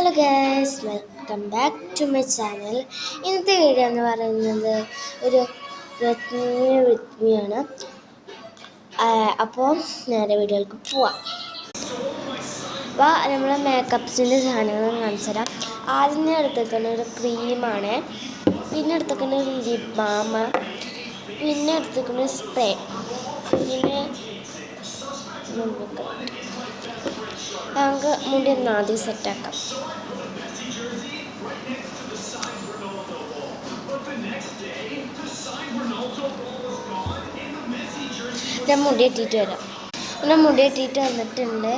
Hello guys, welcome back to my channel. ഇന്നത്തെ video എന്ന് പറയുന്നത് ഒരു ആണ്. അപ്പോൾ നേരെ വീഡിയോയിലേക്ക് പോവാം. അപ്പോൾ നമ്മൾ മേക്കപ്സിൻ്റെ സാധനങ്ങൾ കാണിച്ചു തരാം. ആദ്യം എടുത്തേക്കുന്ന ഒരു ക്രീമാണ്, പിന്നെ എടുത്തേക്കുന്ന ഒരു ലിപ് ബാം, പിന്നെ എടുത്തേക്കുന്ന സ്പ്രേ, പിന്നെ നമുക്ക് മുടി ഒന്ന് ആദ്യം സെറ്റാക്കാം. ഞാൻ മുടി ഇട്ടിട്ട് വരാം. ഞാൻ മുടി ഇട്ടിട്ട് വന്നിട്ടുണ്ട്.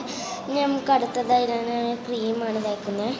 ഇനി നമുക്ക് അടുത്തതായി ഞാൻ ക്രീമാണ് തേക്കുന്നത്.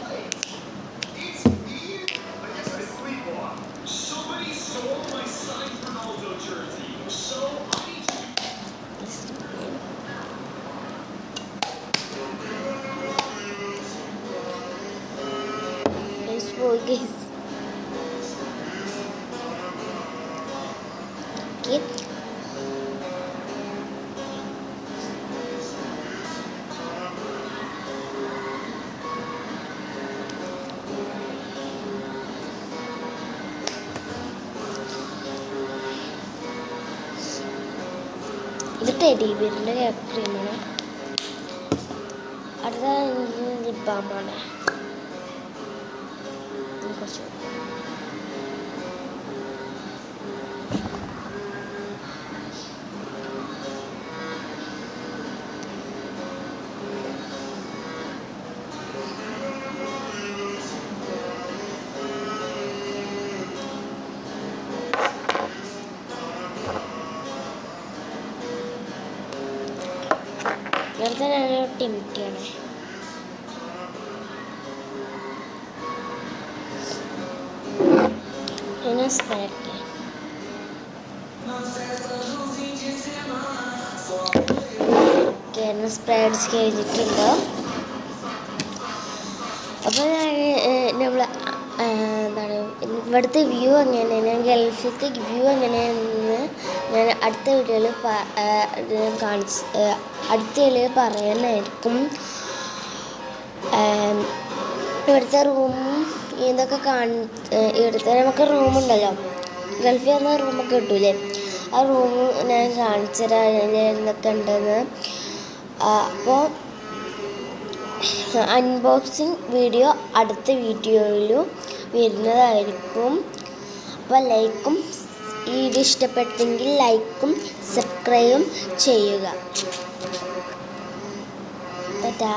ഇത് ടെഡി ബിയറിൻ്റെ ക്രീമാണ്. അടുത്ത ലിപ് ബാമാണ്. കുറച്ച് നേരത്തെ ഞാനൊരു ടിമിറ്റിയാണ്. പിന്നെ സ്പ്രേ സ്പ്രേ അടിച്ച് കഴിഞ്ഞിട്ടുണ്ട്. അപ്പോൾ നമ്മൾ എന്താണ് ഇവിടുത്തെ വ്യൂ എങ്ങനെയാണ്, ഗൾഫിലത്തെ വ്യൂ എങ്ങനെയാണെന്ന് ഞാൻ അടുത്ത വീഡിയോയിൽ പറയാനായിരിക്കും. ഇവിടുത്തെ റൂമും ഇതൊക്കെ ഇവിടുത്തെ നമുക്ക് റൂമുണ്ടല്ലോ, ഗൾഫിൽ വന്ന റൂമൊക്കെ കിട്ടൂലേ, ആ റൂം ഞാൻ കാണിച്ചു തരാം എന്തൊക്കെ ഉണ്ടെന്ന്. അപ്പോൾ അൺബോക്സിങ് വീഡിയോ അടുത്ത വീഡിയോയിലും വരുന്നതായിരിക്കും. അപ്പോൾ ലൈക്കും, ഈ വീഡിയോ ഇഷ്ടപ്പെട്ടെങ്കിൽ ലൈക്കും സബ്സ്ക്രൈബും ചെയ്യുക. ടാറ്റാ.